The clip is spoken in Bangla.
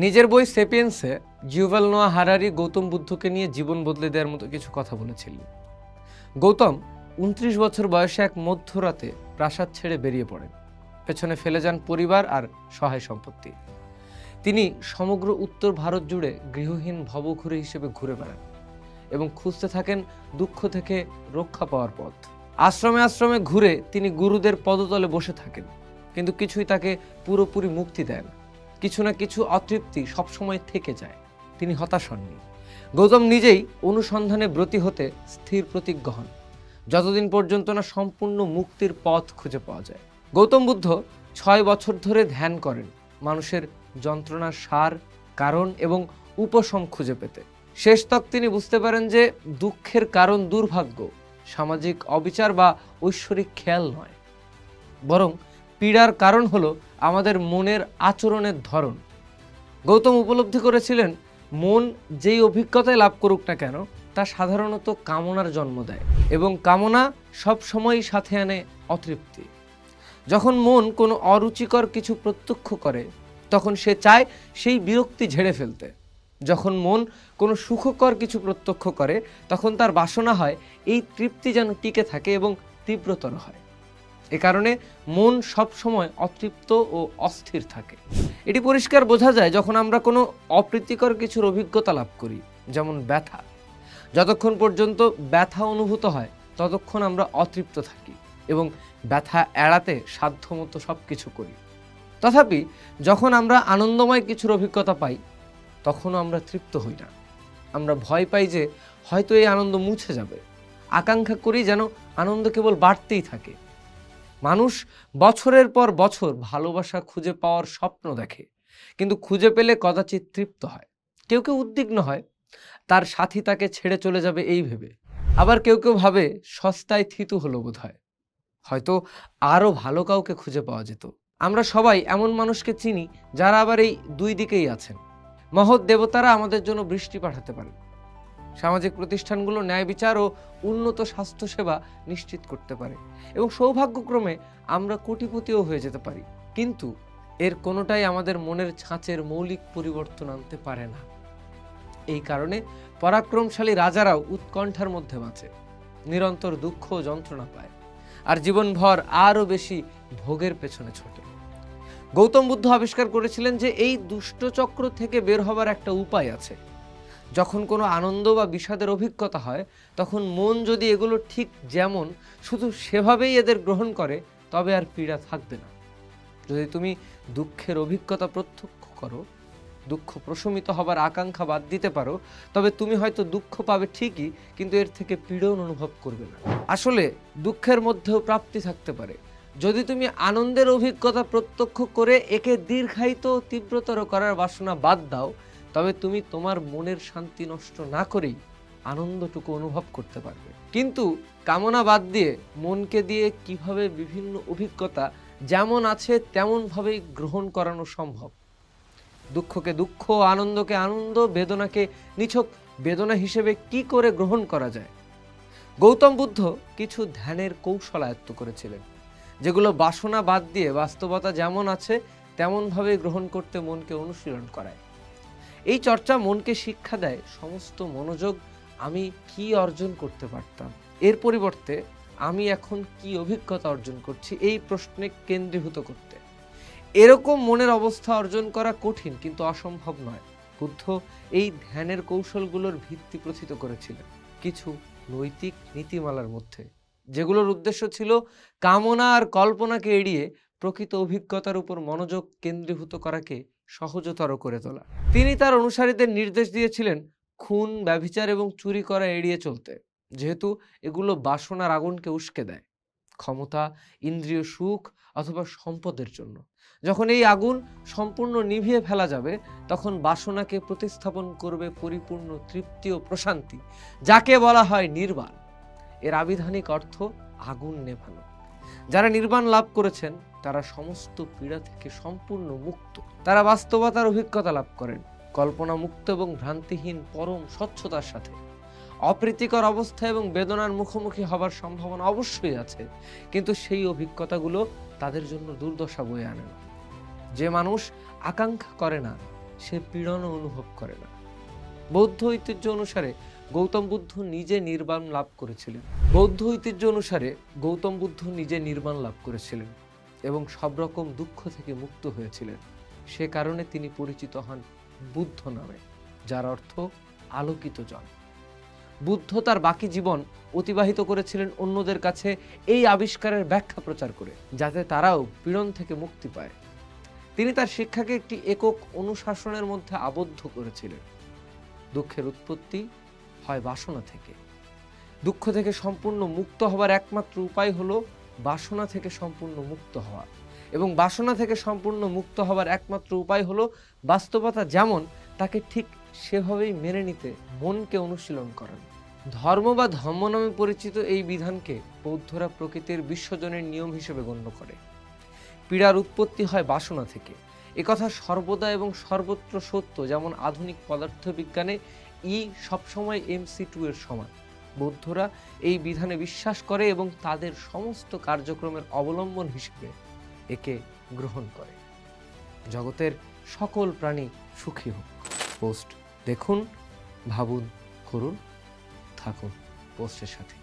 নিজের বই সেপিয়েন্সে ইউভাল নোয়া হারারি গৌতম বুদ্ধকে নিয়ে জীবন বদলে দেওয়ার মতো কিছু কথা বলেছিলেন। গৌতম ২৯ বছর বয়সে এক মধ্যরাতে প্রাসাদ ছেড়ে বেরিয়ে পড়েন। পেছনে ফেলে যান পরিবার আর সহায় সম্পত্তি। তিনি সমগ্র উত্তর ভারত জুড়ে গৃহহীন ভবঘুরে হিসেবে ঘুরে বেড়ান এবং খুঁজতে থাকেন দুঃখ থেকে রক্ষা পাওয়ার পথ। আশ্রমে আশ্রমে ঘুরে তিনি গুরুদের পদতলে বসে থাকেন, কিন্তু কিছুই তাকে পুরোপুরি মুক্তি দেয় না। কিছু না কিছু অতৃপ্তি সবসময় থেকে যায়। তিনি হতাশ হননি। গৌতম নিজেই অনুসন্ধানে ব্রতী হতে স্থির প্রতিজ্ঞ হন, যতদিন পর্যন্ত না সম্পূর্ণ মুক্তির পথ খুঁজে পাওয়া যায়। গৌতম বুদ্ধ ৬ বছর ধরে ধ্যান করেন মানুষের যন্ত্রণার সার, কারণ এবং উপশম খুঁজে পেতে। শেষ তক তিনি বুঝতে পারেন যে দুঃখের কারণ দুর্ভাগ্য, সামাজিক অবিচার বা ঐশ্বরিক খেয়াল নয়, বরং পীড়ার কারণ হলো আমাদের মনের আচরণের ধরন। গৌতম উপলব্ধি করেছিলেন মন যেই অভিজ্ঞতায় লাভ করুক না কেন, তা সাধারণত কামনার জন্ম দেয় এবং কামনা সব সময়ই সাথে আনে অতৃপ্তি। যখন মন কোনো অরুচিকর কিছু প্রত্যক্ষ করে, তখন সে চায় সেই বিরক্তি ঝেড়ে ফেলতে। যখন মন কোনো সুখকর কিছু প্রত্যক্ষ করে, তখন তার বাসনা হয় এই তৃপ্তি যেন টিকে থাকে এবং তীব্রতর হয়। এ কারণে মন সবসময় অতৃপ্ত ও অস্থির থাকে। এটি পরিষ্কার বোঝা যায় যখন আমরা কোনো অপ্রীতিকর কিছুর অভিজ্ঞতা লাভ করি, যেমন ব্যথা। যতক্ষণ পর্যন্ত ব্যথা অনুভূত হয়, ততক্ষণ আমরা অতৃপ্ত থাকি এবং ব্যথা এড়াতে সাধ্যমতো সব কিছু করি। তথাপি যখন আমরা আনন্দময় কিছুর অভিজ্ঞতা পাই, তখনও আমরা তৃপ্ত হই না। আমরা ভয় পাই যে হয়তো এই আনন্দ মুছে যাবে। আকাঙ্ক্ষা করি যেন আনন্দ কেবল বাড়তেই থাকে। মানুষ বছরের পর বছর ভালোবাসা খুঁজে পাওয়ার স্বপ্ন দেখে, কিন্তু খুঁজে পেলে কদাচিৎ তৃপ্ত হয়। কেউ কেউ উদ্বিগ্ন হয় তার সাথী তাকে ছেড়ে চলে যাবে এই ভেবে। আবার কেউ কেউ ভাবে সস্তায় থিতু হলো বোধহয়, হয়তো আরও ভালো কাউকে খুঁজে পাওয়া যেত। আমরা সবাই এমন মানুষকে চিনি যারা আবার এই দুই দিকেই আছেন। মহৎ দেবতারা আমাদের জন্য বৃষ্টি পাঠাতে পারেন। সামাজিক প্রতিষ্ঠানগুলো ন্যায় বিচার ও উন্নত স্বাস্থ্যসেবা নিশ্চিত করতে পারে এবং সৌভাগ্যক্রমে আমরা কোটিপতিও হয়ে যেতে পারি, কিন্তু এর কোনোটাই আমাদের মনের ছাঁচের মৌলিক পরিবর্তন আনতে পারে না। এই কারণে পরাক্রমশালী রাজারাও উৎকণ্ঠার মধ্যে বাঁচে, নিরন্তর দুঃখ ও যন্ত্রণা পায়, আর জীবনভর আরও বেশি ভোগের পেছনে ছোটে। গৌতম বুদ্ধ আবিষ্কার করেছিলেন যে এই দুষ্টচক্র থেকে বের হবার একটা উপায় আছে। যখন কোনো আনন্দ বা বিষাদের অভিজ্ঞতা হয়, তখন মন যদি এগুলো ঠিক যেমন শুধু সেভাবেই এদের গ্রহণ করে, তবে আর পীড়া থাকবে না। যদি তুমি দুঃখের অভিজ্ঞতা প্রত্যক্ষ করো, দুঃখ প্রশমিত হবার আকাঙ্ক্ষা বাদ দিতে পারো, তবে তুমি হয়তো দুঃখ পাবে ঠিকই, কিন্তু এর থেকে পীড়ন অনুভব করবে না। আসলে দুঃখের মধ্যেও প্রাপ্তি থাকতে পারে। যদি তুমি আনন্দের অভিজ্ঞতা প্রত্যক্ষ করে একে দীর্ঘায়িত তীব্রতর করার বাসনা বাদ দাও, তবে তুমি তোমার মনের শান্তি নষ্ট না করেই আনন্দটুকু অনুভব করতে পারবে। কিন্তু কামনা বাদ দিয়ে মনকে দিয়ে কিভাবে বিভিন্ন অভিজ্ঞতা যেমন আছে তেমনভাবেই গ্রহণ করানো সম্ভব? দুঃখকে দুঃখ, আনন্দকে আনন্দ, বেদনাকে নিছক বেদনা হিসেবে কি করে গ্রহণ করা যায়? গৌতম বুদ্ধ কিছু ধ্যানের কৌশল আয়ত্ত করেছিলেন, যেগুলো বাসনা বাদ দিয়ে বাস্তবতা যেমন আছে তেমনভাবে গ্রহণ করতে মনকে অনুশীলন করায়। এই চর্চা মনকে শিক্ষা দেয় সমস্ত মনোযোগ আমি কি অর্জন করতে পারতাম, এর পরিবর্তে আমি এখন কি অভিজ্ঞতা অর্জন করছি, এই প্রশ্নে কেন্দ্রীভূত করতে। এরকম মনের অবস্থা অর্জন করা কঠিন, কিন্তু অসম্ভব নয়। বুদ্ধ এই ধ্যানের কৌশলগুলোর ভিত্তি প্রথিত করেছিলেন কিছু নৈতিক নীতিমালার মধ্যে, যেগুলোর উদ্দেশ্য ছিল কামনা আর কল্পনাকে এড়িয়ে প্রকৃত অভিজ্ঞতার উপর মনোযোগ কেন্দ্রীভূত করাকে সহজতর করে তোলা। তিনি তার অনুসারীদের নির্দেশ দিয়েছিলেন খুন, ব্যভিচার এবং চুরি করা এড়িয়ে চলতে, যেহেতু এগুলো বাসনার আগুনকে উস্কে দেয়, ক্ষমতা, ইন্দ্রিয় সুখ অথবা সম্পদের জন্য। যখন এই আগুন সম্পূর্ণ নিভিয়ে ফেলা যাবে, তখন বাসনাকে প্রতিস্থাপন করবে পরিপূর্ণ তৃপ্তি ও প্রশান্তি, যাকে বলা হয় নির্বাণ। এর আবিধানিক অর্থ আগুন নেভানো। যারা নির্বাণ লাভ করেছেন তারা সমস্ত পীড়া থেকে সম্পূর্ণ মুক্ত। তারা বাস্তবতার অভিজ্ঞতা লাভ করেন, কল্পনা মুক্ত এবং ভ্রান্তিহীন পরম স্বচ্ছতার সাথে। অপ্রীতিকর অবস্থা এবং বেদনার মুখোমুখি হবার সম্ভাবনা অবশ্যই আছে, কিন্তু সেই অভিজ্ঞতাগুলো তাদের জন্য দুর্দশা বয়ে আনে না। যে মানুষ আকাঙ্ক্ষা করে না, সে পীড়নও অনুভব করে না। বৌদ্ধ ঐতিহ্য অনুসারে গৌতম বুদ্ধ নিজে নির্বাণ লাভ করেছিলেন এবং সব রকম দুঃখ থেকে মুক্ত হয়েছিলেন। সে কারণে তিনি পরিচিত হন বুদ্ধ নামে, যার অর্থ আলোকিত জন। বুদ্ধ তার বাকি জীবন অতিবাহিত করেছিলেন অন্যদের কাছে এই আবিষ্কারের ব্যাখ্যা প্রচার করে, যাতে তারাও পীড়ন থেকে মুক্তি পায়। তিনি তার শিক্ষাকে একটি একক অনুশাসনের মধ্যে আবদ্ধ করেছিলেন। দুঃখের উৎপত্তি হয় বাসনা থেকে। দুঃখ থেকে সম্পূর্ণ মুক্ত হবার একমাত্র উপায় হলো বাসনা থেকে সম্পূর্ণ মুক্ত হওয়া, এবং বাসনা থেকে সম্পূর্ণ মুক্ত হবার একমাত্র উপায় হলো বাস্তবতা যেমন তাকে ঠিক সেভাবেই মেনে নিতে মনকে অনুশীলন করানো। ধর্ম বা ধম্ম নামে পরিচিত এই বিধানকে বৌদ্ধরা প্রকৃতির বিশ্বজনের নিয়ম হিসেবে গণ্য করে। পীড়ার উৎপত্তি হয় বাসনা থেকে, একথা সর্বদা এবং সর্বত্র সত্য। যেমন আধুনিক পদার্থবিজ্ঞানে ই সবসময় mc2 এর সমান, বৌদ্ধরা এই বিধানে বিশ্বাস করে এবং তাদের সমস্ত কার্যক্রমের অবলম্বন হিসেবে একে গ্রহণ করে। জগতের সকল প্রাণী সুখী হোক। পোস্ট দেখুন, ভাবুন, করুন, থাকুন পোস্টের সাথে।